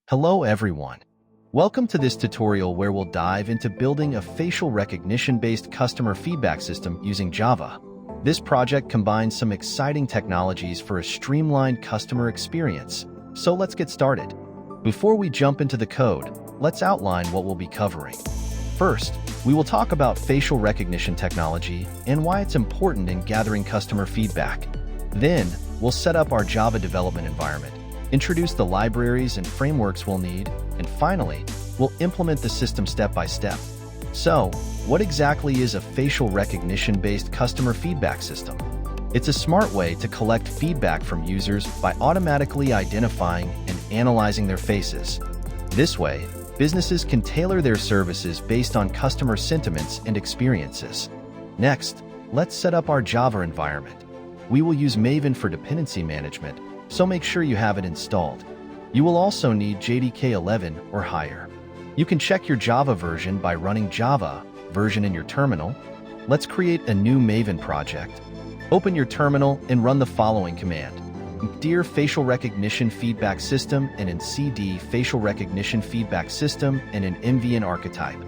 Hello everyone. Welcome to this tutorial where we'll dive into building a facial recognition-based customer feedback system using Java. This project combines some exciting technologies for a streamlined customer experience. So let's get started. Before we jump into the code, let's outline what we'll be covering. First, we will talk about facial recognition technology and why it's important in gathering customer feedback. Then, we'll set up our Java development environment, introduce the libraries and frameworks we'll need, and finally, we'll implement the system step by step. So, what exactly is a facial recognition-based customer feedback system? It's a smart way to collect feedback from users by automatically identifying and analyzing their faces. This way, businesses can tailor their services based on customer sentiments and experiences. Next, let's set up our Java environment. We will use Maven for dependency management, so make sure you have it installed. You will also need JDK 11 or higher. You can check your Java version by running Java version in your terminal. Let's create a new Maven project. Open your terminal and run the following command. Dir facial recognition feedback system and in cd facial recognition feedback system and in MVN archetype.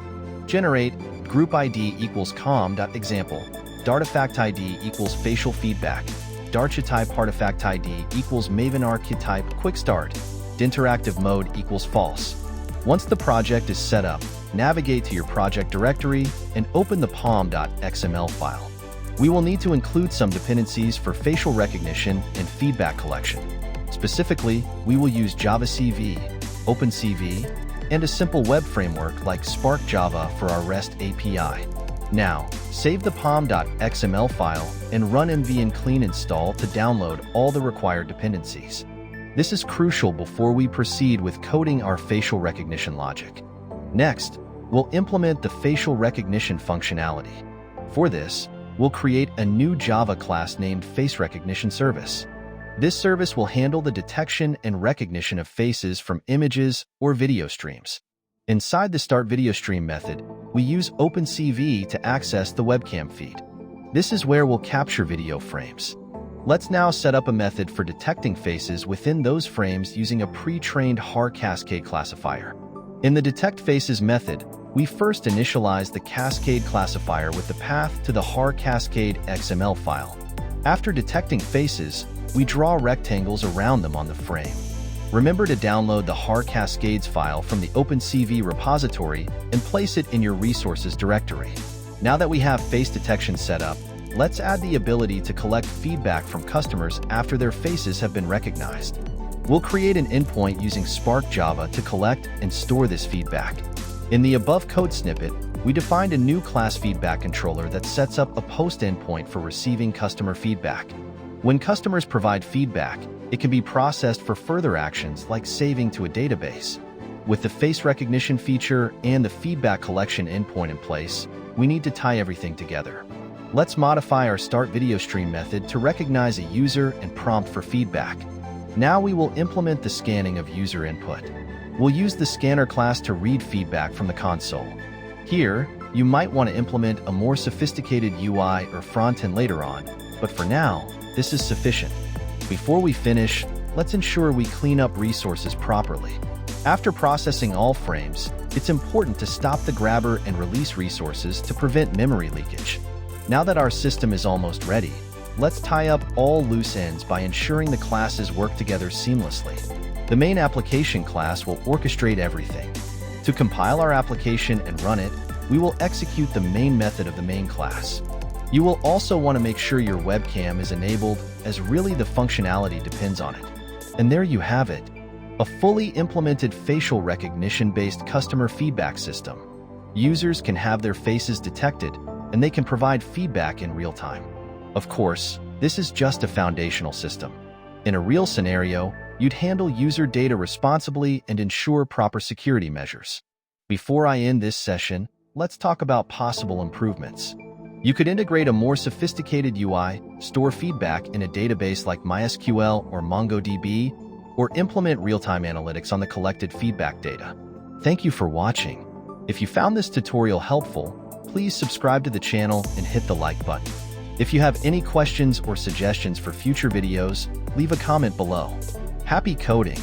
Generate group ID equals com.example. Dartifact ID equals facial feedback. Darchetype artifact ID equals Maven archetype quick start. Interactive mode equals false. Once the project is set up, navigate to your project directory and open the pom.xml file. We will need to include some dependencies for facial recognition and feedback collection. Specifically, we will use JavaCV, OpenCV, and a simple web framework like Spark Java for our REST API. Now, save the pom.xml file and run mvn clean install to download all the required dependencies. This is crucial before we proceed with coding our facial recognition logic. Next, we'll implement the facial recognition functionality. For this, we'll create a new Java class named Face Recognition Service. This service will handle the detection and recognition of faces from images or video streams. Inside the Start Video Stream method, we use OpenCV to access the webcam feed. This is where we'll capture video frames. Let's now set up a method for detecting faces within those frames using a pre-trained HAR Cascade classifier. In the Detect Faces method, we first initialize the Cascade classifier with the path to the HAR Cascade XML file. After detecting faces, we draw rectangles around them on the frame. Remember to download the HAR Cascades file from the OpenCV repository and place it in your resources directory. Now that we have face detection set up, let's add the ability to collect feedback from customers after their faces have been recognized. We'll create an endpoint using Spark Java to collect and store this feedback. In the above code snippet, we defined a new class feedback controller that sets up a post endpoint for receiving customer feedback. When customers provide feedback, it can be processed for further actions like saving to a database. With the face recognition feature and the feedback collection endpoint in place, we need to tie everything together. Let's modify our Start Video Stream method to recognize a user and prompt for feedback. Now we will implement the scanning of user input. We'll use the scanner class to read feedback from the console. Here, you might want to implement a more sophisticated UI or front-end later on, but for now, this is sufficient. Before we finish, let's ensure we clean up resources properly. After processing all frames, it's important to stop the grabber and release resources to prevent memory leakage. Now that our system is almost ready, let's tie up all loose ends by ensuring the classes work together seamlessly. The main application class will orchestrate everything. To compile our application and run it, we will execute the main method of the main class. You will also want to make sure your webcam is enabled, as really the functionality depends on it. And there you have it, a fully implemented facial recognition-based customer feedback system. Users can have their faces detected, and they can provide feedback in real time. Of course, this is just a foundational system. In a real scenario, you'd handle user data responsibly and ensure proper security measures. Before I end this session, let's talk about possible improvements. You could integrate a more sophisticated UI, store feedback in a database like MySQL or MongoDB, or implement real-time analytics on the collected feedback data. Thank you for watching. If you found this tutorial helpful, please subscribe to the channel and hit the like button. If you have any questions or suggestions for future videos, leave a comment below. Happy coding!